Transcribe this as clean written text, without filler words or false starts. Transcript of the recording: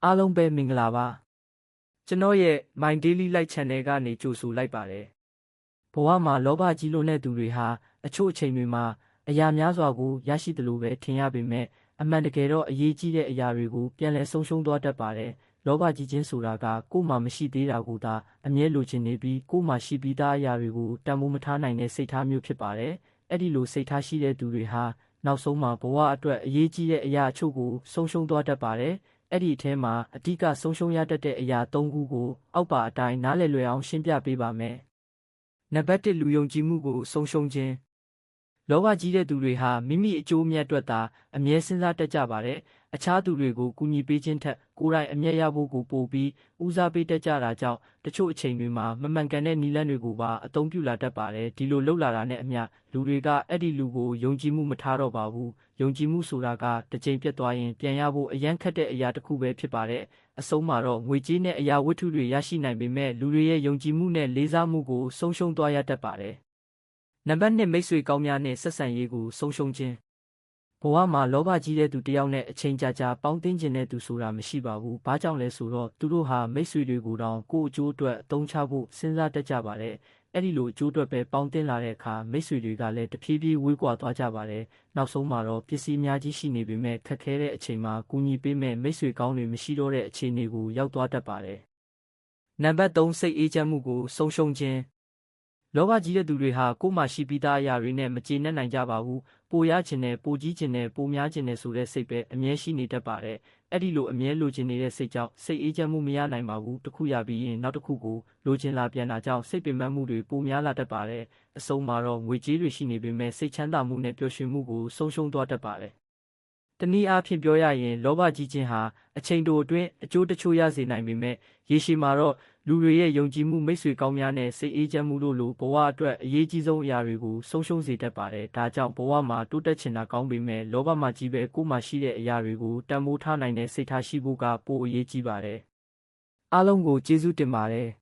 အားလုံးပဲမင်္ဂလာပါကျွန်တော်ရဲ့ My Daily Life Channel ကနေကြိုဆိုလိုက်ပါတယ်ဘဝမှာလောဘကြီးလွန်းတဲ့သူတွေဟာအချို့အချိန်တွေမှာအရာများစွာကိုရရှိတယ်လို့ပဲထင်ရပေမဲ့အမှန်တကယ်တော့အရေးကြီးတဲ့အရာတွေကိုပြန်လည်ဆုံးရှုံးသွားတတ်ပါတယ်လောဘကြီးခြင်းဆိုတာကကိုယ်မှမရှိသေးတာကိုသာအမြဲလိုချင်နေပြီးကိုယ်မှရှိပြီးသားအရာတွေကိုတန်ဖိုးမထားနိုင်တဲ့စိတ်ထားမျိုးဖြစ်ပါတယ်အဲ့ဒီလိုစိတ်ထားရှိတဲ့သူတွေဟာနောက်ဆုံးမှာဘဝအတွက်အရေးကြီးတဲ့အရာအချို့ကိုဆုံးရှုံးသွားတတ်ပါတယ်အဲ့ဒီအထဲမှာအဓိကဆုံးရှုံးရတတ်တဲ့အရာ၃ခုကိုအောက်ပါအတိုင်းနားလည်လွယ်အောင်ရှင်းပြပေးပါမယ်။နံပါတ်၁လူယုံကြည်မှုကိုဆုံးရှုံးခြင်းလောဘကြီးတဲ့သူတွေဟာမိမိအကျိုးအမြတ်အတွက်သာအမြဲစဉ်းစားတတ်ကြပါတယ်။အခြားသူတွေကိုကူညီပေးခြင်းထက်ကိုယ်တိုင်အမြတ်ရဖို့ကိုပိုပြီးဦးစားပေးတတ်ကြတာကြောင့်တချို့အချိန်တွေမှာမမှန်ကန်တဲ့နည်းလမ်းတွေကိုပါအသုံးပြုလာတတ်ပါတယ်။ဒီလိုလှုပ်လာတာနဲ့အမျှလူတွေကအဲ့ဒီလူကိုယုံကြည်မှုမထားတော့ပါဘူး။ယုံကြည်မှုဆိုတာကတစ်ချိန်ပြတ်သွားရင်ပြန်ရဖို့အရန်ခက်တဲ့အရာတစ်ခုပဲဖြစ်ပါတယ်။အဆုံးမှာတော့ငွေကြေးနဲ့အရာဝတ္ထုတွေရရှိနိုင်ပေမဲ့လူတွေရဲ့ယုံကြည်မှုနဲ့လေးစားမှုကိုဆုံးရှုံးသွားရတတ်ပါတယ်။နံပါတ်2မိတ်ဆွေကောင်းများနဲ့ဆက်ဆံရေးကိုဆုံးရှုံးခြင်းဘဝမှာလောဘကြီးတဲ့သူတယောက်နဲ့အချိန်ကြာကြာပေါင်းသင်းခြင်းတဲ့သူဆိုတာမရှိပါဘူး။ဘာကြောင့်လဲဆိုတော့သူတို့ဟာမိတ်ဆွေတွေကိုတောင်ကိုယ့်အကျိုးအတွက်အသုံးချဖို့စဉ်းစားတတ်ကြပါတယ်။အဲ့ဒီလိုအကျိုးအတွက်ပဲပေါင်းသင်းလာတဲ့အခါမိတ်ဆွေတွေကလည်းတဖြည်းဖြည်းဝေးကွာသွားကြပါတယ်။နောက်ဆုံးမှာတော့ပစ္စည်းများကြီးရှိနေပေမဲ့ခက်ခဲတဲ့အချိန်မှာကူညီပေးမဲ့မိတ်ဆွေကောင်းတွေမရှိတော့တဲ့အခြေအနေကိုရောက်သွားတတ်ပါတယ်။နံပါတ်3စိတ်အေးချမ်းမှုကိုဆုံးရှုံးခြင်းလောဘကြီးတဲ့သူတွေဟာကိုယ်မှရှိပြီးသားအရာတွေနဲ့မကျေနပ်နိုင်ကြပါဘူးပိုရခြင်းနဲ့ပိုကြီးခြင်းနဲ့ပိုများခြင်းနဲ့ဆိုတဲ့စိတ်ပဲအမြဲရှိနေတတ်ပါတယ်အဲ့ဒီလိုအမြဲလိုချင်နေတဲ့စိတ်ကြောင့်စိတ်အေးချမ်းမှုမရနိုင်ပါဘူးတစ်ခုရပြီးရင်နောက်တစ်ခုကိုလိုချင်လာပြန်တာကြောင့်စိတ်ပင်ပန်းမှုတွေပိုများလာတတ်ပါတယ်အဆုံးမှာတော့ငွေကြေးတွေရှိနေပေမဲ့စိတ်ချမ်းသာမှုနဲ့ပျော်ရွှင်မှုကိုဆုံးရှုံးသွားတတ်ပါတယ်တနည်းအားဖြင့်ပြောရရင်လောဘကြီးခြင်းဟာအချိန်တိုအတွင်းအကျိုးတချို့ရစေနိုင်ပေမဲ့ရေရှည်မှာတော့လူတွေရဲ့ယုံကြည်မှုမိတ်ဆွေကောင်းများနဲ့စိတ်အေးချမ်းမှုတို့လိုဘဝအတွက်အရေးကြီးဆုံးအရာတွေကိုဆုံးရှုံးစေတတ်ပါတယ်။ဒါကြောင့်ဘဝမှာတိုးတက်ချင်တာကောင်းပေမဲ့လောဘမှကြီးပဲကိုယ်မှရှိတဲ့အရာတွေကိုတန်ဖိုးထားနိုင်တဲ့စိတ်ထားရှိဖို့ကပိုအရေးကြီးပါတယ်။အားလုံးကိုကျေးဇူးတင်ပါတယ်။